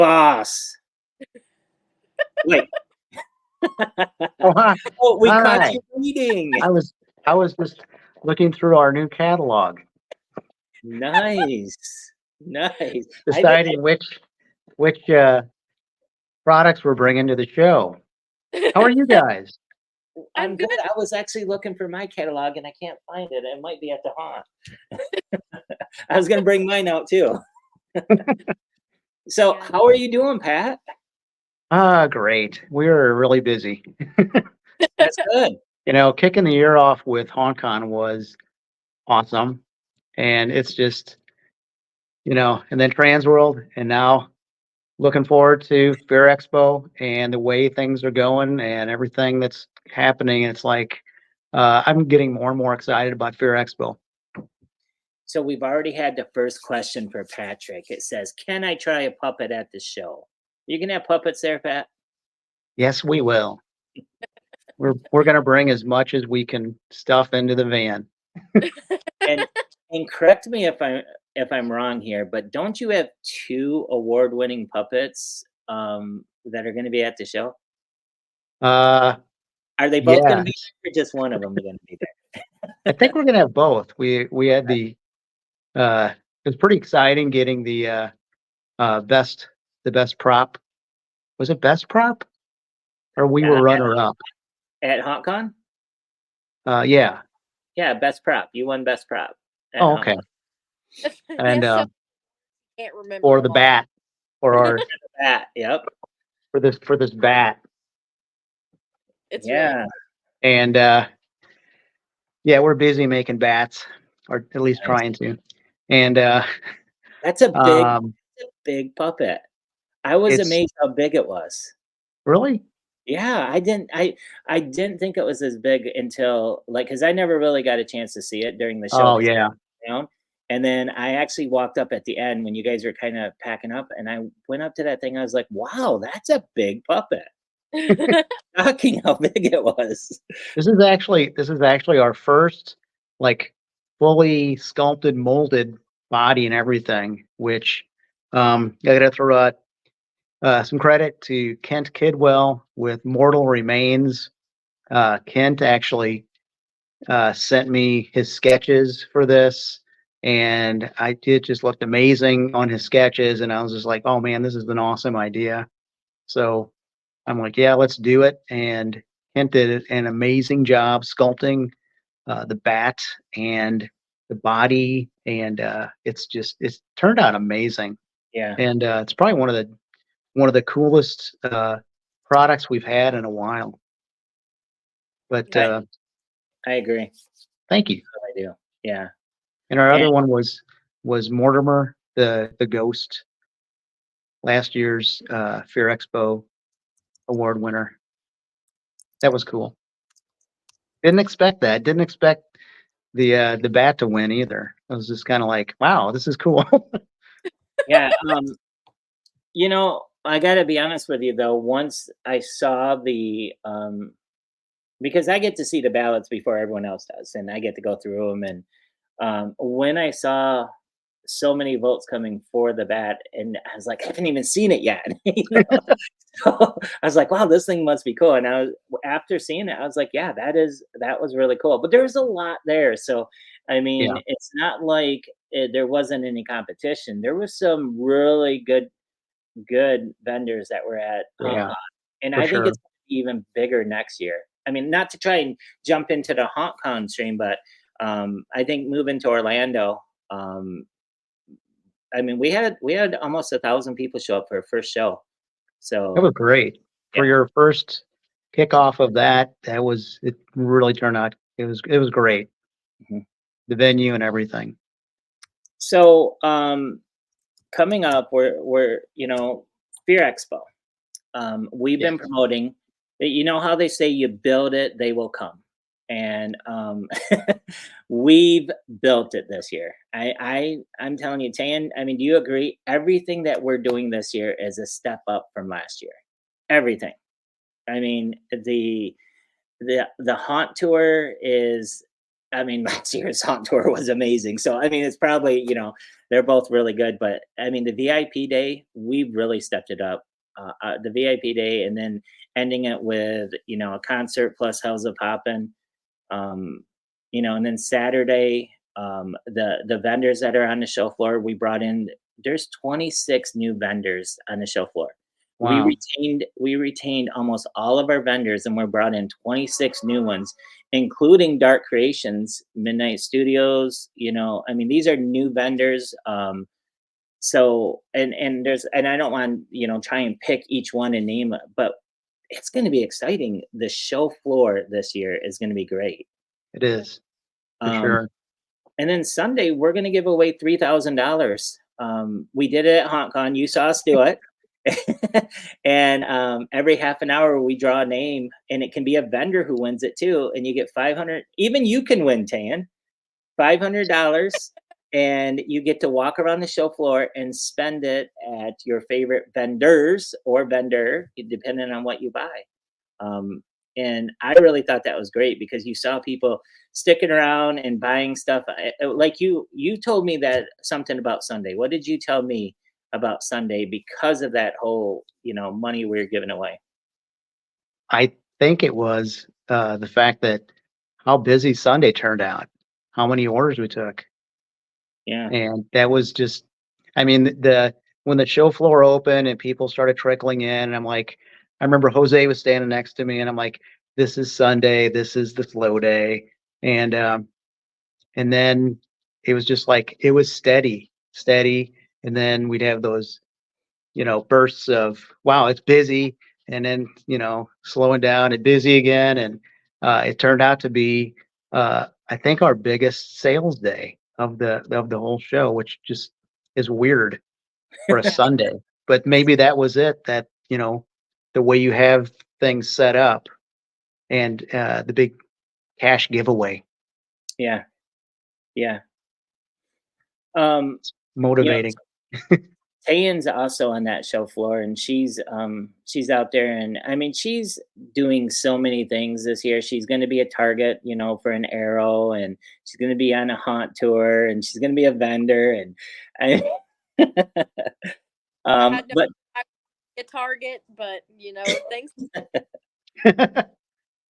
Voss. Wait. Oh, hi. Oh, we caught Hi. you reading. I was just looking through our new catalog, Nice. Nice. deciding which products we're bringing to the show. How are you guys? I'm I'm good. good. I was actually looking for my catalog and I can't find it. It might be at the haunt. I was gonna bring mine out too. So Yeah. how are you doing, Pat? Great. We were really busy. That's good. Kicking the year off with HauntCon was awesome, and it's just, and then Transworld, and now looking forward to Fair Expo and the way things are going and everything that's happening. It's like I'm getting more and more excited about Fair Expo. So we've already had the first question for Patrick. It says, "Can I try a puppet at the show?" You can have puppets there, Pat. Yes, we will. We're gonna bring as much as we can stuff into the van. And and correct me if I'm wrong here, but don't you have two award-winning puppets that are going to be at the show? Uh, Are they both going to be yes, there, or just one of them going to be there? I think we're gonna have both. We had it was pretty exciting getting best the best prop. Was it best prop or we were Uh, runner up? at HauntCon? Yeah. Yeah, best prop. You won best prop at Oh, okay. HauntCon. And Yes, so can't remember or them the all. bat or our That, yep. for this bat. It's really Yeah. And yeah, we're busy making bats, or at least Nice. trying to. And That's a um big puppet. I was it's amazed how big it was. really Yeah, I didn't think it was as big until like because I never really got a chance to see it during the show oh 'cause yeah. down. And then I actually walked up at the end when you guys were kind of packing up, and I went up to that thing. I was like, "Wow, that's a big puppet." Shocking how big it was. This is actually our first like fully sculpted, molded body and everything, which I gotta throw out some credit to Kent Kidwell with Mortal Remains. Kent actually sent me his sketches for this, and it just looked amazing on his sketches, and I was just like, oh man, this is an awesome idea. So I'm like, yeah, let's do it. And Kent did an amazing job sculpting the bat and the body, and it's turned out amazing. Yeah, And it's probably one of the coolest products we've had in a while. But I I agree. thank you. I do. Yeah. And our And other one was Mortimer, the ghost, last year's Fear Expo award winner. That was cool. Didn't expect that. Didn't expect the bat to win either. I was just kind of like, wow, this is cool. yeah, I gotta be honest with you though, once I saw the because I get to see the ballots before everyone else does, and I get to go through them. And when I saw so many votes coming for the bat, and I was like, I haven't even seen it yet. So I was like, wow, this thing must be cool. And after seeing it, I was like, yeah, that was really cool. But there's a lot there, so I mean, Yeah, it's not like there wasn't any competition. There was some really good vendors that were at yeah, HauntCon, and for I think sure. it's gonna be even bigger next year. I mean, not to try and jump into the HauntCon stream, but I think moving to Orlando. I mean, we had almost 1,000 people show up for our first show. That So was great for yeah. your first kickoff of that. It really turned out. It was great. Mhm. The venue and everything. So coming up, we're Fear Expo. We've been Yes. promoting. You know how they say you build it, they will come, and we've built it this year. I'm telling you, Tan. I mean, do you agree? Everything that we're doing this year is a step up from last year. Everything. I mean, the haunt tour is. I mean, last year's haunt tour was amazing. So I mean, it's probably they're both really good. But I mean, the VIP day, we really stepped it up. The VIP day, and then ending it with a concert plus Hell's a Poppin'. Um, and then Saturday, the vendors that are on the show floor, we brought in. There's 26 new vendors on the show floor. Wow. We retained almost all of our vendors, and we brought in 26 new ones, including Dark Creations, Midnight Studios. I mean, these are new vendors. So and I don't want try and pick each one and name it, but it's going to be exciting. The show floor this year is going to be great. It is, for Um, sure. and then Sunday we're going to give away $3,000. We did it at HauntCon. You saw us do it. And every half an hour we draw a name, and it can be a vendor who wins it too. And you get 500. Even you can win, Tan. $500, and you get to walk around the show floor and spend it at your favorite vendors or vendor, depending on what you buy. Um, and I really thought that was great because you saw people sticking around and buying stuff. Like you told me that something about Sunday. What did you tell me about Sunday because of that whole money we are giving away? I think it was the fact that how busy Sunday turned out, how many orders we took. Yeah, And that was just, I mean, when the show floor opened and people started trickling in, and I'm like, I remember Jose was standing next to me, and I'm like, this is Sunday, this is the slow day, and then it was just like it was steady, steady, and then we'd have those bursts of wow, it's busy, and then slowing down and busy again, and it turned out to be I think our biggest sales day of the whole show, which just is weird for a Yeah. Sunday. But maybe that was it. That the way you have things set up, and the big cash giveaway, yeah, yeah. Um, you know, motivating. Tayan's also on that show floor, and she's out there, and I mean she's doing so many things this year. She's going to be a target, for an arrow, and she's going to be on a haunt tour, and she's going to be a vendor, and I, I know but I'm a target, but things.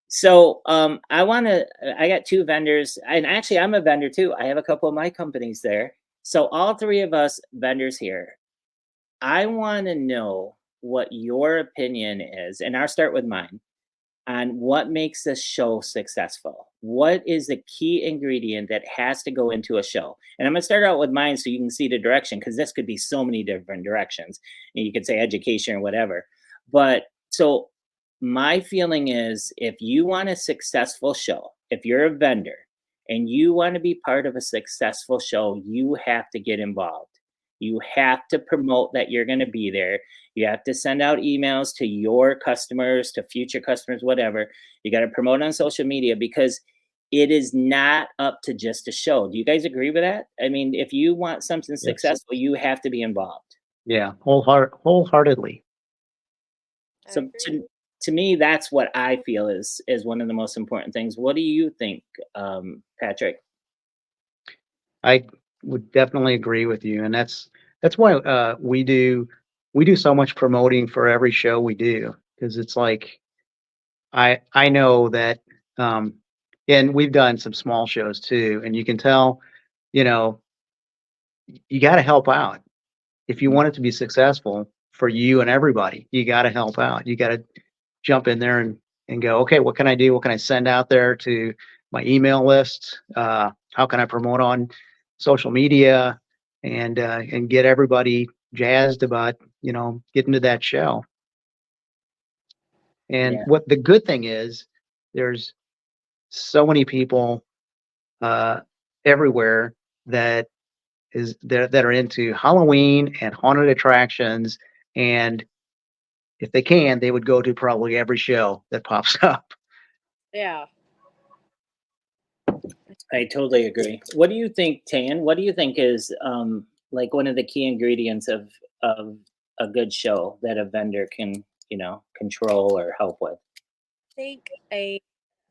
so I got two vendors, and actually I'm a vendor too. I have a couple of my companies there. So all three of us vendors here, I want to know what your opinion is, and I'll start with mine on what makes a show successful. What is the key ingredient that has to go into a show? And I'm going to start out with mine so you can see the direction, because this could be so many different directions. And you could say education or whatever. But so my feeling is, if you want a successful show, if you're a vendor and you want to be part of a successful show, you have to get involved. You have to promote that you're going to be there. You have to send out emails to your customers, to future customers, whatever. You got to promote on social media, because it is not up to just a show. Do you guys agree with that? I mean, if you want something Yes. successful, you have to be involved. Yeah, wholeheartedly. I So agree. to me, that's what I feel is one of the most important things. What do you think, Patrick? I would definitely agree with you, and that's why we do so much promoting for every show we do, because it's like I know that, um, and we've done some small shows too, and you can tell, you know, you got to help out if you Mm. want it to be successful for you and everybody. You got to help out. You got to jump in there and go, okay, what can I do? What can I send out there to my email list? How can I promote on social media and get everybody jazzed about getting to that show? And Yeah, what the good thing is, there's so many people uh, everywhere that that are into Halloween and haunted attractions, and if they can, they would go to probably every show that pops up. Yeah. I totally agree. What do you think, Tan? What do you think is like one of the key ingredients of a good show that a vendor can, control or help with? Think a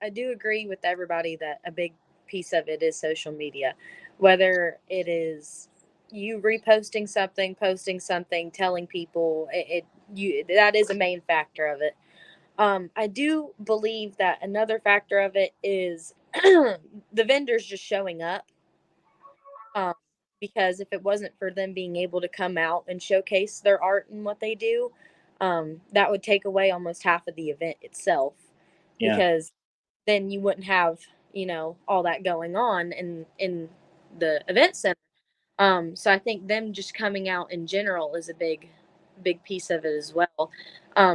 I do agree with everybody that a big piece of it is social media, whether it is you reposting something, posting something, telling people that is a main factor of it. I do believe that another factor of it is the vendors just showing up. Um, because if it wasn't for them being able to come out and showcase their art and what they do, that would take away almost half of the event itself. Yeah. Because then you wouldn't have, all that going on in the event center. So I think them just coming out in general is a big piece of it as well.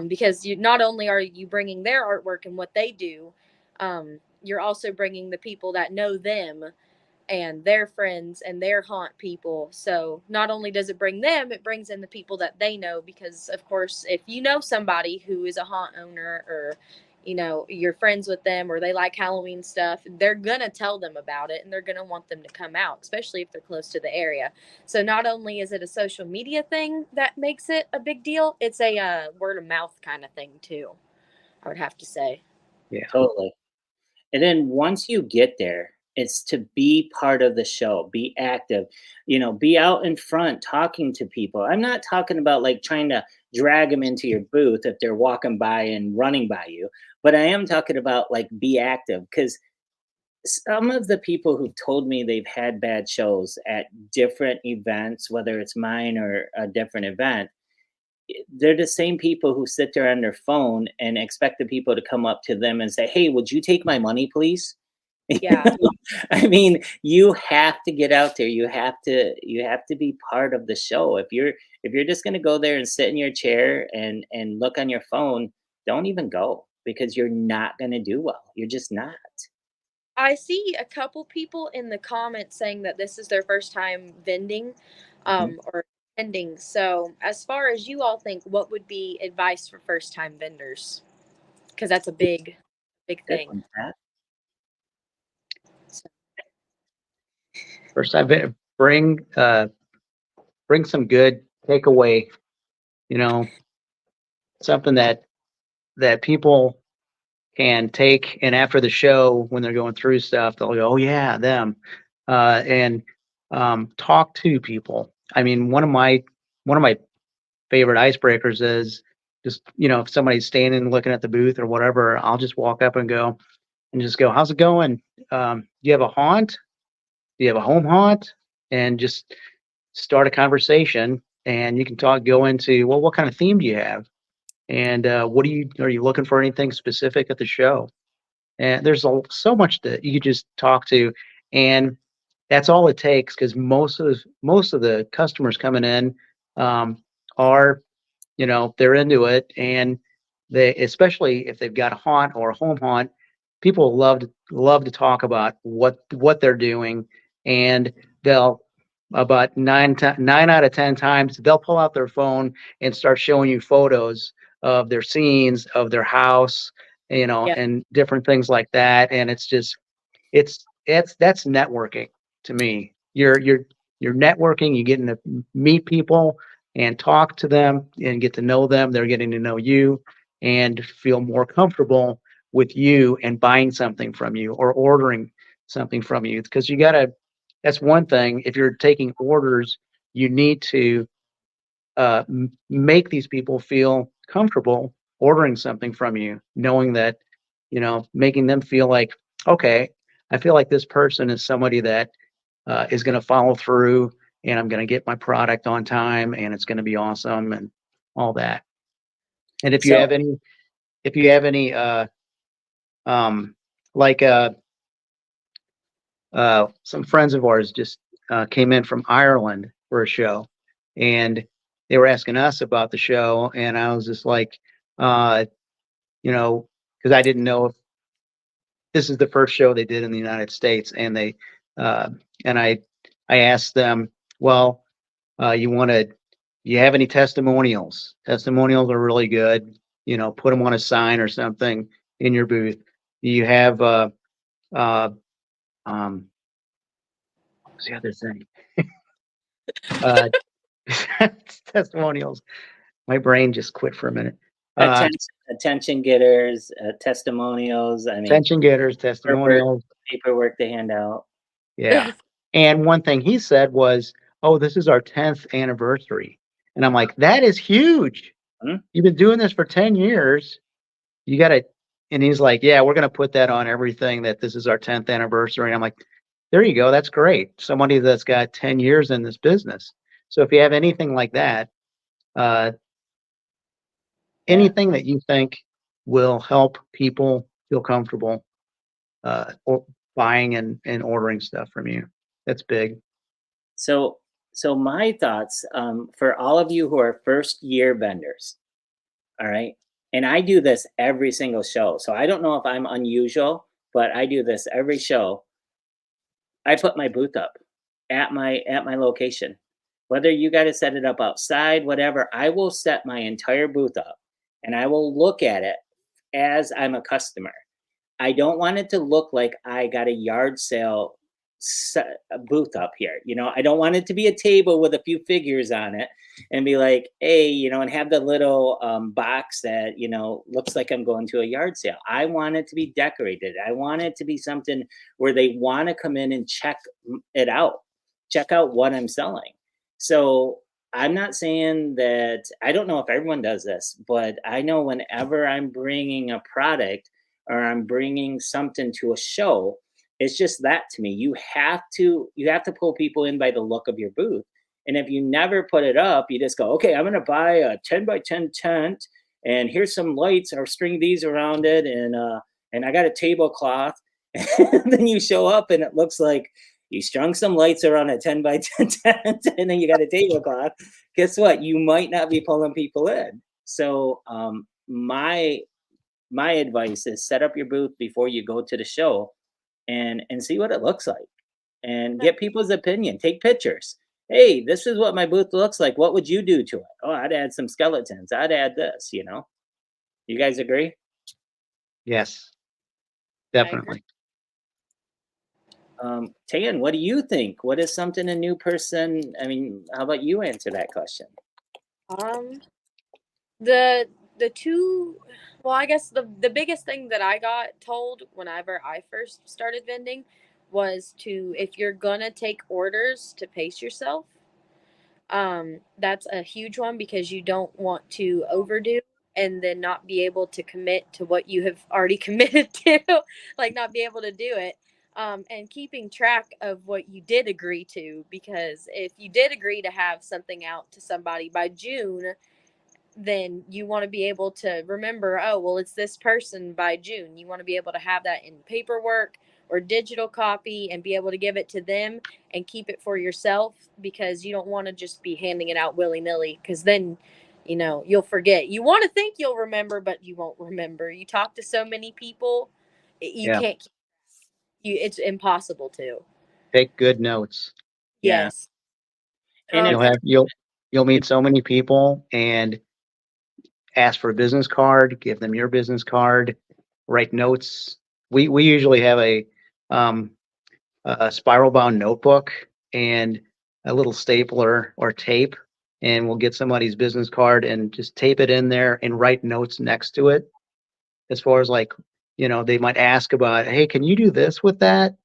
Because you not only are you bringing their artwork and what they do, you're also bringing the people that know them and their friends and their haunt people. So not only does it bring them, it brings in the people that they know, because of course, if you know somebody who is a haunt owner, or you're friends with them, or they like Halloween stuff, they're gonna tell them about it and they're gonna want them to come out, especially if they're close to the area. So not only is it a social media thing that makes it a big deal, it's a word of mouth kind of thing too, I would have to say. Yeah. Totally. And then once you get there, it's to be part of the show, be active, be out in front talking to people. I'm not talking about like trying to drag them into your booth if they're walking by and running by you, but I am talking about like be active, because some of the people who've told me they've had bad shows at different events, whether it's mine or a different event, they're the same people who sit there on their phone and expect the people to come up to them and say, "Hey, would you take my money, please?" Yeah. I mean, you have to get out there. You have to be part of the show. If you're just going to go there and sit in your chair and look on your phone, don't even go, because you're not going to do well. You're just not. I see a couple people in the comments saying that this is their first time vending, Mhm. or vending. So, as far as you all think, what would be advice for first time vendors? Because that's a big Good thing. one, Pat. So, First, I've been bring some good takeaway, you know, something that people can take, and after the show when they're going through stuff, they'll go, oh yeah, them, and talk to people. I mean, one of my favorite icebreakers is just, if somebody's standing looking at the booth or whatever, I'll just walk up and just go, how's it going? Do you have a haunt? Do you have a home haunt? And just start a conversation, and you can go into, well, what kind of theme do you have? And are you looking for anything specific at the show? And there's so much that you could just talk to, and that's all it takes, because most of the customers coming in um, are, they're into it, and they, especially if they've got a haunt or a home haunt, people love to talk about what they're doing, and they'll, about 9 out of 10 times, they'll pull out their phone and start showing you photos of their scenes, of their house, yeah, and different things like that. And it's just, that's networking to me. You're networking. You're getting to meet people and talk to them and get to know them. They're getting to know you and feel more comfortable with you and buying something from you or ordering something from you. Because that's one thing. If you're taking orders, you need to make these people feel comfortable ordering something from you, knowing that, making them feel like, okay, I feel like this person is somebody that is going to follow through, and I'm going to get my product on time, and it's going to be awesome, and all that. And So, if you have any, um, like, some friends of ours just came in from Ireland for a show, and they were asking us about the show, and I was just like, uh, because I didn't know if this is the first show they did in the United States, and they uh, and I asked them, well, you have any testimonials? Testimonials are really good. Put them on a sign or something in your booth. Do you have uh, what's the other thing? Uh, testimonials. My brain just quit for a minute. Uh, attention getters, testimonials. I mean, attention getters, paperwork, testimonials. paperwork to hand out. Yeah. And one thing he said was, oh, this is our 10th anniversary. And I'm like, that is huge. Hmm? You've been doing this for 10 years. You got to, and he's like, yeah, we're going to put that on everything that this is our 10th anniversary. And I'm like, there you go. That's great. Somebody that's got 10 years in this business. So if you have anything like that, uh, Yeah. anything that you think will help people feel comfortable or buying and ordering stuff from you, that's big. So, so my thoughts for all of you who are first year vendors, all right, and I do this every single show. So I don't know if I'm unusual, but I do this every show. I put my booth up at my location. Whether you got to set it up outside, whatever, I will set my entire booth up and I will look at it as I'm a customer. I don't want it to look like I got a yard sale a booth up here. I don't want it to be a table with a few figures on it and be like, hey, and have the little box that, looks like I'm going to a yard sale. I want it to be decorated. I want it to be something where they want to come in and check it out, check out what I'm selling. So I'm not saying that I don't know if everyone does this, but I know whenever I'm bringing a product or I'm bringing something to a show, it's just that to me. You have to pull people in by the look of your booth. And if you never put it up, you just go, okay, I'm going to buy a 10 by 10 tent, and here's some lights or string these around it, and I got a tablecloth. And then you show up and it looks like you strung some lights around a 10 by 10 tent, and then you got a tablecloth. Guess what? You might not be pulling people in. So my advice is set up your booth before you go to the show and see what it looks like and get people's opinion. Take pictures. Hey, this is what my booth looks like. What would you do to it? Oh, I'd add some skeletons. I'd add this. You guys agree? Yes, I agree. definitely. Tan, what do you think? What is something a new person? I mean, how about you answer that question? Um, the the two, well, I guess the biggest thing that I got told whenever I first started vending was to, if you're gonna take orders, to pace yourself. That's a huge one because you don't want to overdo and then not be able to commit to what you have already committed to, like not be able to do it. And keeping track of what you did agree to, because if you did agree to have something out to somebody by June, then you want to be able to remember, oh, well, it's this person by June. You want to be able to have that in paperwork or digital copy and be able to give it to them and keep it for yourself, because you don't want to just be handing it out willy-nilly, because then you'll forget. You want to think you'll remember, but you won't remember. You talk to so many people, you Yeah. can't it's impossible to. Take good notes. Yeah. Yes. And if You'll meet so many people and ask for a business card, give them your business card, write notes. We usually have um, a spiral bound notebook and a little stapler or tape, and we'll get somebody's business card and just tape it in there and write notes next to it. As far as like, they might ask about, hey, can you do this with that?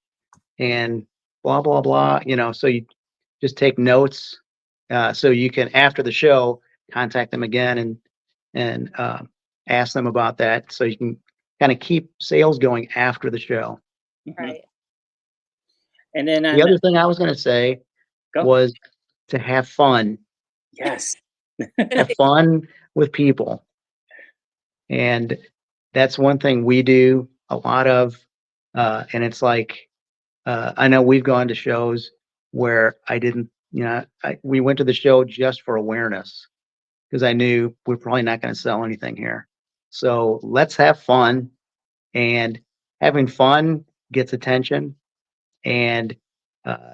And blah, blah, blah, so you just take notes. So you can, after the show, contact them again and ask them about that. So you can kind of keep sales going after the show. Mhm. Right. And then The on other thing I was going to say go. was to have fun. Yes. Have fun with people. And that's one thing we do a lot of. And it's like, I know we've gone to shows where I didn't, we went to the show just for awareness because I knew we're probably not going to sell anything here. So let's have fun, and having fun gets attention. And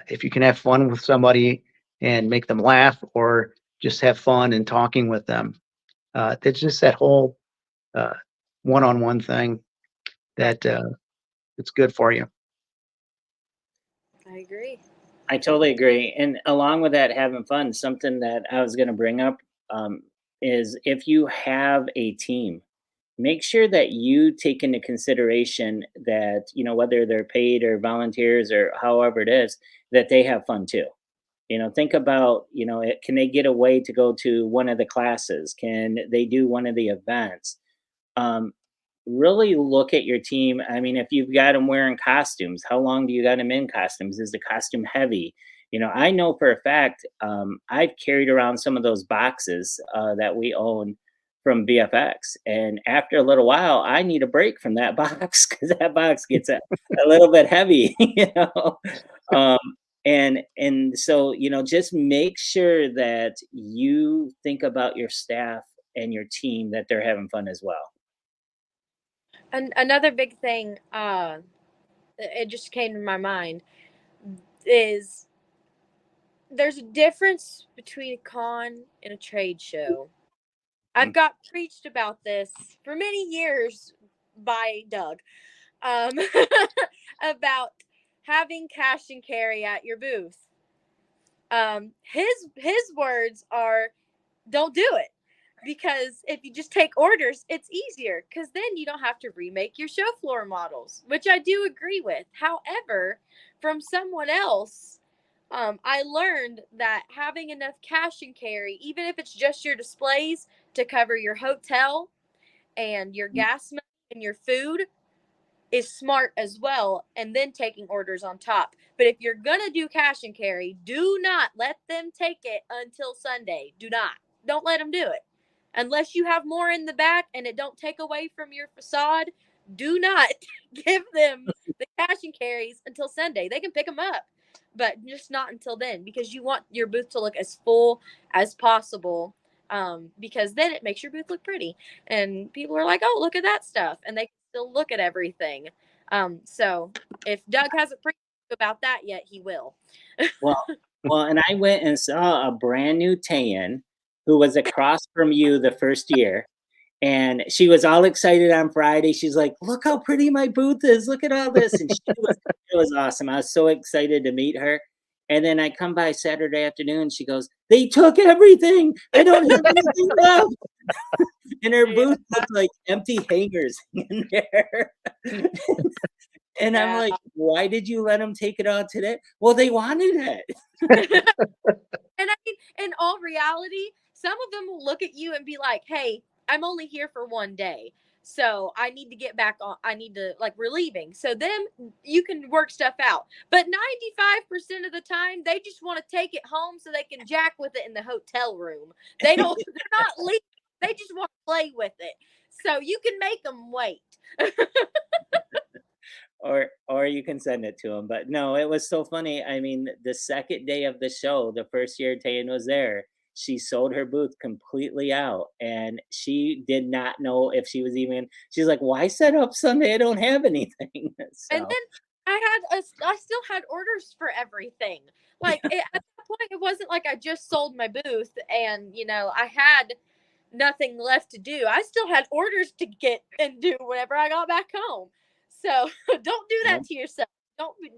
if you can have fun with somebody and make them laugh, or just have fun and talking with them, it's just that whole uh, one-on-one thing that it's good for you. I agree. I totally agree. And along with that, having fun, something that I was going to bring up is if you have a team, make sure that you take into consideration that, whether they're paid or volunteers or however it is, that they have fun too. Think about, can they get away to go to one of the classes? Can they do one of the events? Um, really look at your team. I mean, if you've got them wearing costumes, how long do you got them in costumes? Is the costume heavy? I know for a fact, I've carried around some of those boxes that we own from VFX, and after a little while, I need a break from that box because that box gets a little bit heavy, Um, and so just make sure that you think about your staff and your team, that they're having fun as well. And another big thing, it just came to my mind, is there's a difference between a con and a trade show. I've got preached about this for many years by Doug, um, about having cash and carry at your booth. His words are, don't do it, because if you just take orders, it's easier, because then you don't have to remake your show floor models, which I do agree with. However, from someone else, I learned that having enough cash and carry, even if it's just your displays to cover your hotel and your gas money and your food, is smart as well, and then taking orders on top. But if you're gonna do cash and carry, do not let them take it until Sunday. Don't let them do it unless you have more in the back and it don't take away from your facade. Do not give them the cash and carries until Sunday. They can pick them up, but just not until then, because you want your booth to look as full as possible, because then it makes your booth look pretty and people are like, oh, look at that stuff, and they can still look at everything. So if Doug hasn't preached about that yet, he will. Well, and I went and saw a brand new tan who was across from you the first year, and she was all excited on Friday. She's like, "Look how pretty my booth is. Look at all this." And it was awesome. I was so excited to meet her. And then I come by Saturday afternoon. She goes, "They took everything. I don't have anything left." And her Yeah. booth looked like empty hangers in there. And I'm Yeah. like, "Why did you let them take it all today?" "Well, they wanted it." And I mean, in all reality, some of them will look at you and be like, hey, I'm only here for one day. So I need to get back on. I need to, like, we're leaving. So then you can work stuff out. But 95% of the time, they just want to take it home so they can jack with it in the hotel room. They're not leaving. They just want to play with it. So you can make them wait. Or you can send it to him. But no, it was so funny. I mean, the second day of the show, the first year Tayan was there, she sold her booth completely out, and she did not know if she was even. She's like, "Why set up Sunday? I don't have anything." And So then I still had orders for everything. Like, at that point, it wasn't like I just sold my booth and I had nothing left to do. I still had orders to get and do whenever I got back home. So don't do yeah. that to yourself.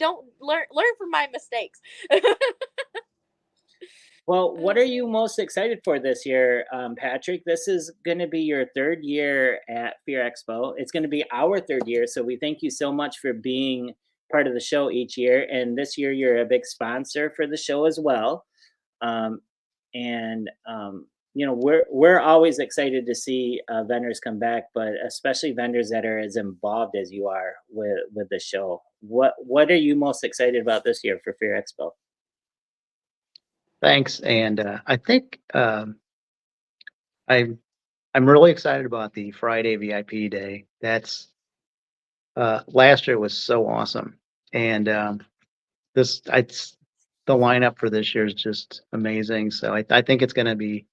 Don't learn from my mistakes. Well, what are you most excited for this year, Patrick? This is going to be your third year at Fear Expo. It's going to be our third year, so we thank you so much for being part of the show each year. And this year, you're a big sponsor for the show as well. Um, and we're always excited to see vendors come back, but especially vendors that are as involved as you are with the show. What are you most excited about this year for Fear Expo? Thanks. And I think I'm I'm really excited about the Friday VIP day. That's last year was so awesome, and this it's the lineup for this year is just amazing. So I think it's going to be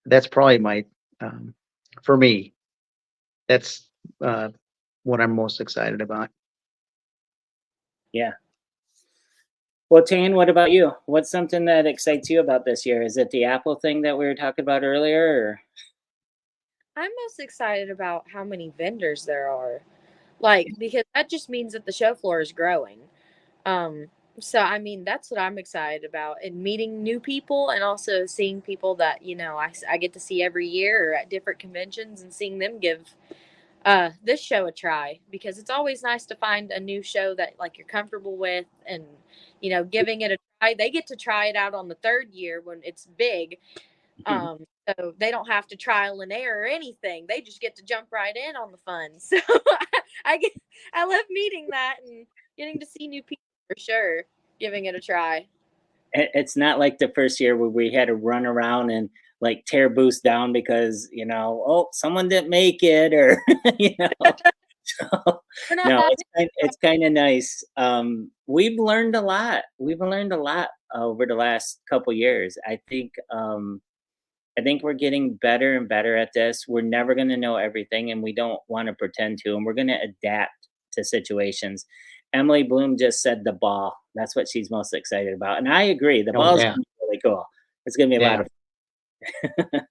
that's probably my um, for me. That's uh, what I'm most excited about. Yeah. Well, Tan, what about you? What's something that excites you about this year? Is it the Apple thing that we were talking about earlier? Or? I'm most excited about how many vendors there are. Like, because that just means that the show floor is growing. Um, so I mean, that's what I'm excited about, and meeting new people, and also seeing people that I get to see every year or at different conventions, and seeing them give this show a try, because it's always nice to find a new show that, like, you're comfortable with, and giving it a they get to try it out on the third year when it's big. So they don't have to trial and error or anything. They just get to jump right in on the fun. So I love meeting that and getting to see new people for sure, giving it a try. It's not like the first year where we had to run around and like tear booths down because, oh, someone didn't make it, or so, We're not no, that it's kind of nice. We've learned a lot. We've learned a lot over the last couple years. I think we're getting better and better at this. We're never going to know everything, and we don't want to pretend to, and we're going to adapt to situations. Emily Bloom just said the ball. That's what she's most excited about. And I agree. The Oh, ball is yeah. really cool. It's going to be a lot Yeah. of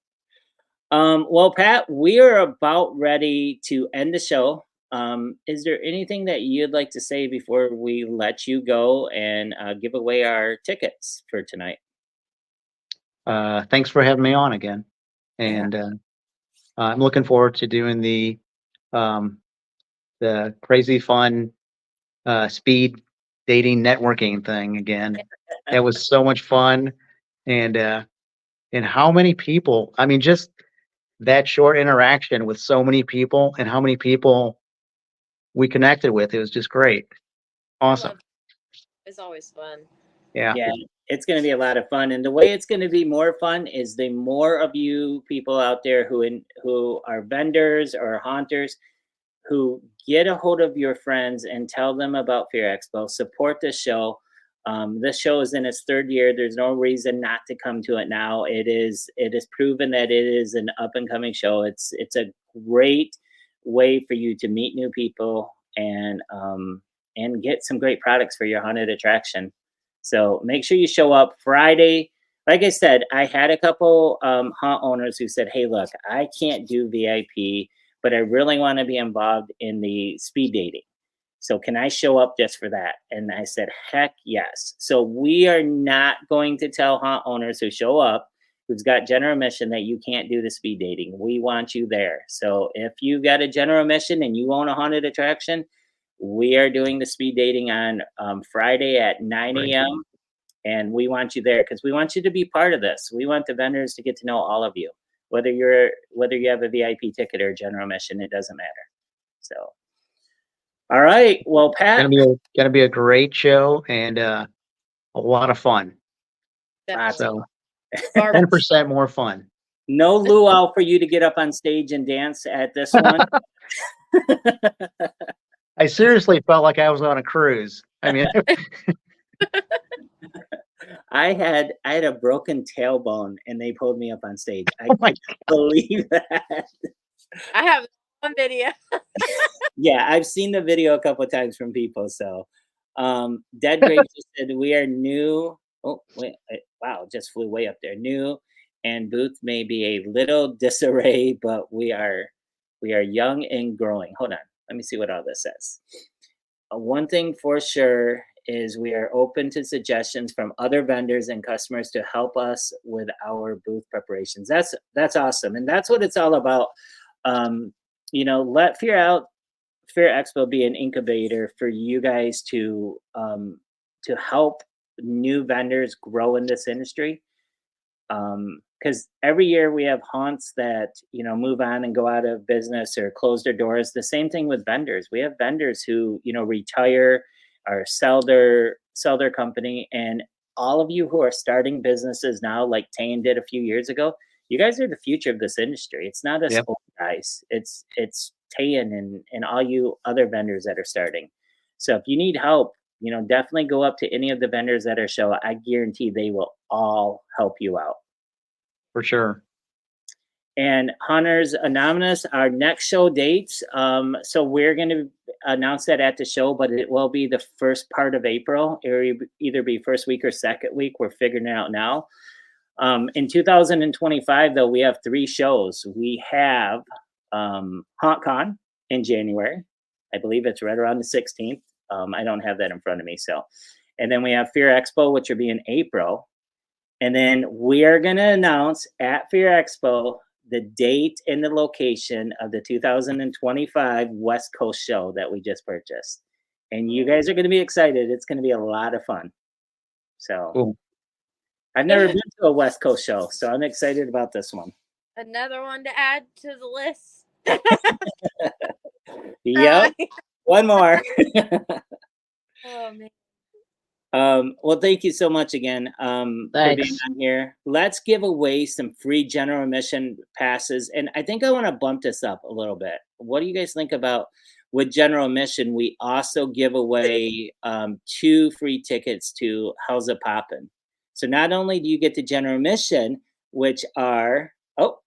fun. Well, Pat, we are about ready to end the show. Is there anything that you'd like to say before we let you go and give away our tickets for tonight? Thanks for having me on again. Yeah. And I'm looking forward to doing the crazy fun speed dating networking thing again. That was so much fun. And how many people, I mean, just that short interaction with so many people and how many people we connected with, it was just great. I Awesome. love it. It's always fun. Yeah. Yeah, it's going to be a lot of fun, and the way it's going to be more fun is the more of you people out there who are vendors or haunters who get a hold of your friends and tell them about Fear Expo. Support this show. This show is in its third year. There's no reason not to come to it now. It is proven that it is an up and coming show. It's a great way for you to meet new people and get some great products for your haunted attraction. So make sure you show up Friday. Like I said, I had a couple haunt owners who said, "Hey, look, I can't do VIP, but I really want to be involved in the speed dating. So can I show up just for that?" And I said, "Heck yes." So we are not going to tell haunt owners who show up, who's got general admission, that you can't do the speed dating. We want you there. So if you got a general admission and you own a haunted attraction, we are doing the speed dating on Friday at 9 Great. a.m. And we want you there because we want you to be part of this. We want the vendors to get to know all of you, whether you have a VIP ticket or general admission, it doesn't matter. So, all right. Well, Pat, Gonna be a great show and a lot of fun. Definitely. So 10% more fun. no luau for you to get up on stage and dance at this one. I seriously felt like I was on a cruise. I mean, I had a broken tailbone and they pulled me up on stage. I oh my can't believe that. I have one video. Yeah, I've seen the video a couple of times from people. So, Dead Greg just said we are new. Oh wait, wow, just flew way up there. New and Booth may be a little disarray, but we are young and growing. Hold on, let me see what all this says. One thing for sure is we are open to suggestions from other vendors and customers to help us with our booth preparations. That's awesome, and that's what it's all about. Let Fear Expo be an incubator for you guys to help new vendors grow in this industry. Because every year we have haunts that move on and go out of business or close their doors. The same thing with vendors. We have vendors who retire or sell their company, and all of you who are starting businesses now, like Tane did a few years ago, you guys are the future of this industry. It's not us Yep. old guys. It's Tayan and all you other vendors that are starting. So if you need help, definitely go up to any of the vendors that are show. I guarantee they will all help you out. for sure. And Hunters Anonymous, our next show dates. So we're going to announce that at the show, but it will be the first part of April. It will either be first week or second week. We're figuring it out now. In 2025, though, we have 3 shows. We have HauntCon in January. I believe it's right around the 16th. I don't have that in front of me. And then we have Fear Expo, which will be in April. And then we are going to announce at Fear Expo the date and the location of the 2025 West Coast show that we just purchased. And you guys are going to be excited. It's going to be a lot of fun. So Cool. I've never been to a West Coast show, so I'm excited about this one. Another one to add to the list. Yep, one more. Oh man. Well, thank you so much again for being Thanks. on here. Let's give away some free general admission passes. And I think I want to bump this up a little bit. What do you guys think about with general admission? We also give away 2 free tickets to How's It Poppin'. So not only do you get the general admission, which are, oh,